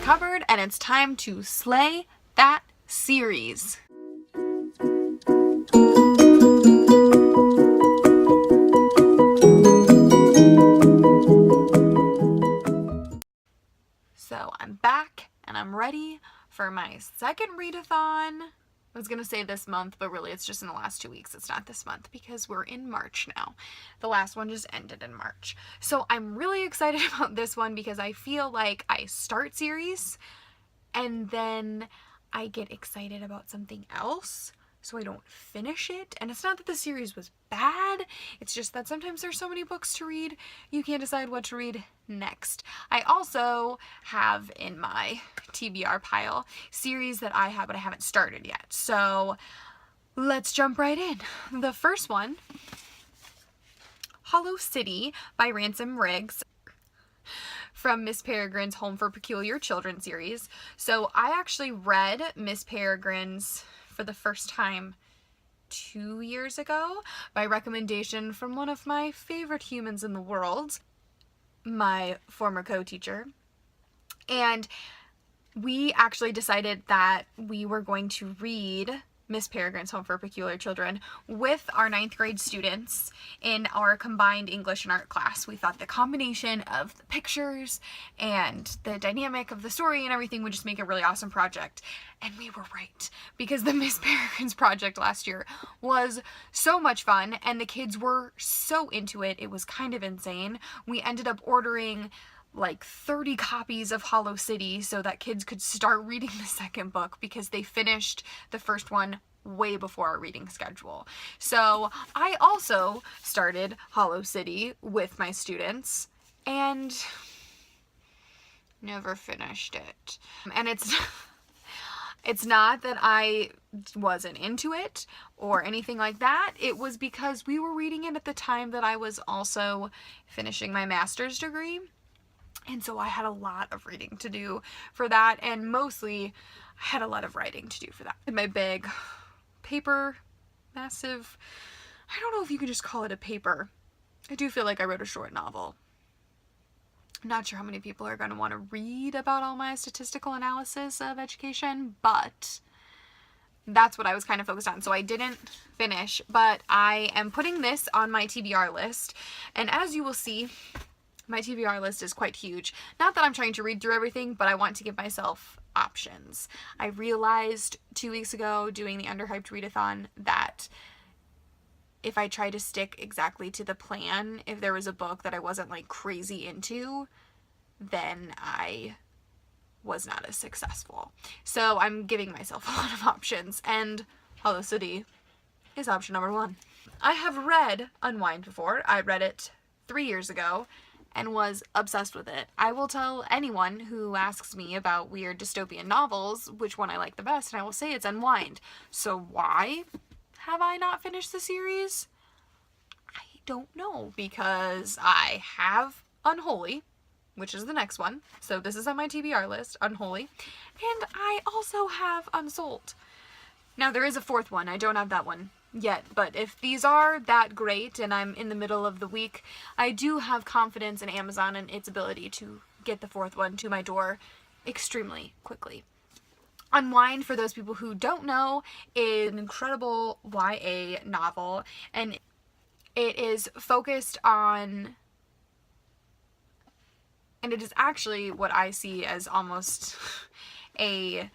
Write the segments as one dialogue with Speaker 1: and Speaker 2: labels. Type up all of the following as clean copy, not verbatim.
Speaker 1: Cupboard, and it's time to slay that series. So I'm back and I'm ready for my second readathon. I was going to say this month, but really it's just in the last 2 weeks. It's not this month because we're in March now. The last one just ended in March. So I'm really excited about this one because I feel like I start series and then I get excited about something else, so I don't finish it. And it's not that the series was bad, it's just that sometimes there's so many books to read, you can't decide what to read next. I also have in my TBR pile series that I have but I haven't started yet. So let's jump right in. The first one, Hollow City by Ransom Riggs, from Miss Peregrine's Home for Peculiar Children series. So I actually read Miss Peregrine's for the first time 2 years ago by recommendation from one of my favorite humans in the world, my former co-teacher. And we actually decided that we were going to read Miss Peregrine's Home for Peculiar Children with our 9th grade students in our combined English and art class. We thought the combination of the pictures and the dynamic of the story and everything would just make a really awesome project. And we were right, because the Miss Peregrine's project last year was so much fun and the kids were so into it. It was kind of insane. We ended up ordering like 30 copies of Hollow City so that kids could start reading the second book because they finished the first one way before our reading schedule. So I also started Hollow City with my students and never finished it. And it's not that I wasn't into it or anything like that. It was because we were reading it at the time that I was also finishing my master's degree. And so I had a lot of reading to do for that, and mostly I had a lot of writing to do for that. In my big paper, massive, I don't know if you could just call it a paper. I do feel like I wrote a short novel. I'm not sure how many people are going to want to read about all my statistical analysis of education, but that's what I was kind of focused on. So I didn't finish, but I am putting this on my TBR list, and as you will see, my TBR list is quite huge. Not that I'm trying to read through everything, but I want to give myself options. I realized 2 weeks ago doing the Underhyped Readathon that if I tried to stick exactly to the plan, if there was a book that I wasn't like crazy into, then I was not as successful. So I'm giving myself a lot of options, and Hollow City is option number 1. I have read Unwind before. I read it 3 years ago and was obsessed with it. I will tell anyone who asks me about weird dystopian novels which one I like the best, and I will say it's Unwind. So why have I not finished the series? I don't know, because I have Unholy, which is the next one. So this is on my TBR list, Unholy. And I also have Unsold. Now there is a 4th one. I don't have that one yet, but if these are that great and I'm in the middle of the week, I do have confidence in Amazon and its ability to get the 4th one to my door extremely quickly. Unwind, for those people who don't know, is an incredible YA novel, and it is focused on, and it is actually what I see as almost a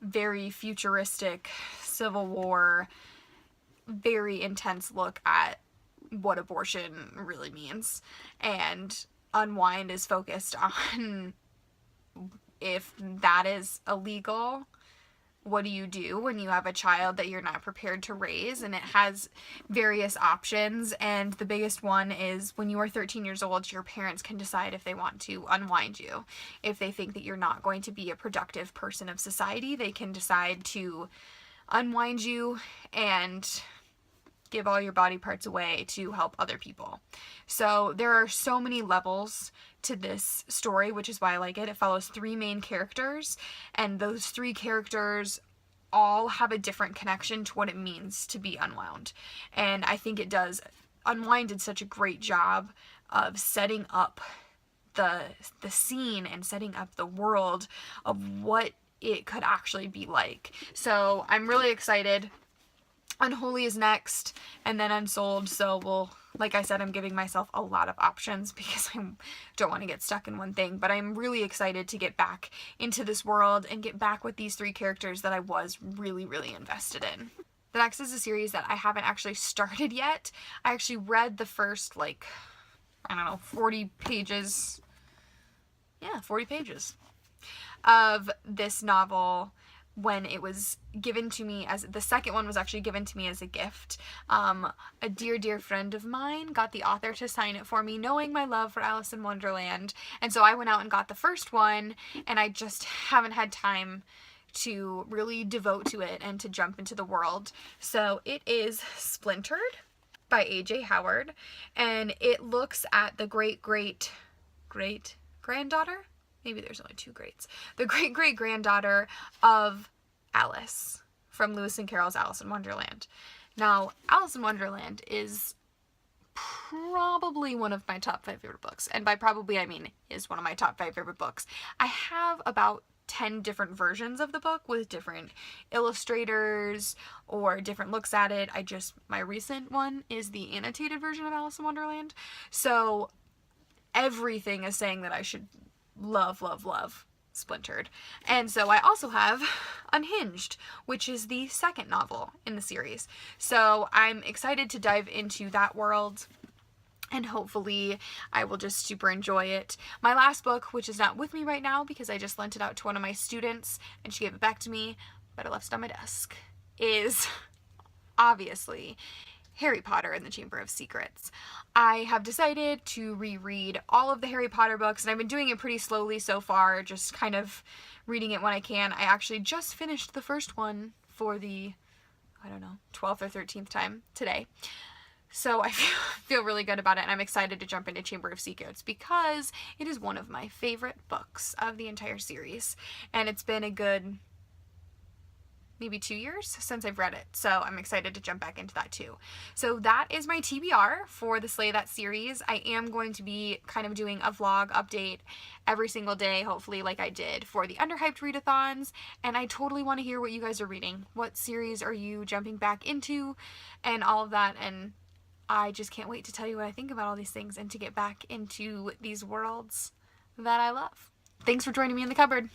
Speaker 1: very futuristic Civil War, very intense look at what abortion really means. And Unwind is focused on if that is illegal, what do you do when you have a child that you're not prepared to raise? And it has various options, and the biggest one is when you are 13 years old, your parents can decide if they want to unwind you. If they think that you're not going to be a productive person of society, they can decide to unwind you and give all your body parts away to help other people. So there are so many levels to this story, which is why I like it. It follows 3 main characters, and those 3 characters all have a different connection to what it means to be unwound. And I think it does. Unwind did such a great job of setting up the scene and setting up the world of what it could actually be like. So I'm really excited. Unholy is next, and then Unsold. So like I said, I'm giving myself a lot of options because I don't want to get stuck in one thing, but I'm really excited to get back into this world and get back with these 3 characters that I was really, really invested in. The next is a series that I haven't actually started yet. I actually read the first, like, I don't know, 40 pages. Yeah, 40 pages of this novel when it was given to me as, the second one was actually given to me as a gift. A dear friend of mine got the author to sign it for me, knowing my love for Alice in Wonderland. And so I went out and got the first one, and I just haven't had time to really devote to it and to jump into the world. So it is Splintered by A.J. Howard, and it looks at the great-great-great-granddaughter? Maybe there's only 2 greats. The great-great-granddaughter of Alice from Lewis and Carroll's Alice in Wonderland. Now, Alice in Wonderland is probably one of my top 5 favorite books. And by probably, I mean is one of my top 5 favorite books. I have about 10 different versions of the book with different illustrators or different looks at it. My recent one is the annotated version of Alice in Wonderland. So everything is saying that I should love Splintered. And so I also have Unhinged, which is the second novel in the series. So I'm excited to dive into that world, and hopefully I will just super enjoy it. My last book, which is not with me right now because I just lent it out to one of my students and she gave it back to me, but I left it on my desk, is obviously Harry Potter and the Chamber of Secrets. I have decided to reread all of the Harry Potter books, and I've been doing it pretty slowly so far, just kind of reading it when I can. I actually just finished the first one for the, I don't know, 12th or 13th time today. So I feel really good about it, and I'm excited to jump into Chamber of Secrets because it is one of my favorite books of the entire series, and it's been a good maybe 2 years since I've read it, so I'm excited to jump back into that too. So that is my TBR for the Slay That series. I am going to be kind of doing a vlog update every single day, hopefully, like I did for the Underhyped readathons, and I totally want to hear what you guys are reading. What series are you jumping back into and all of that, and I just can't wait to tell you what I think about all these things and to get back into these worlds that I love. Thanks for joining me in the cupboard.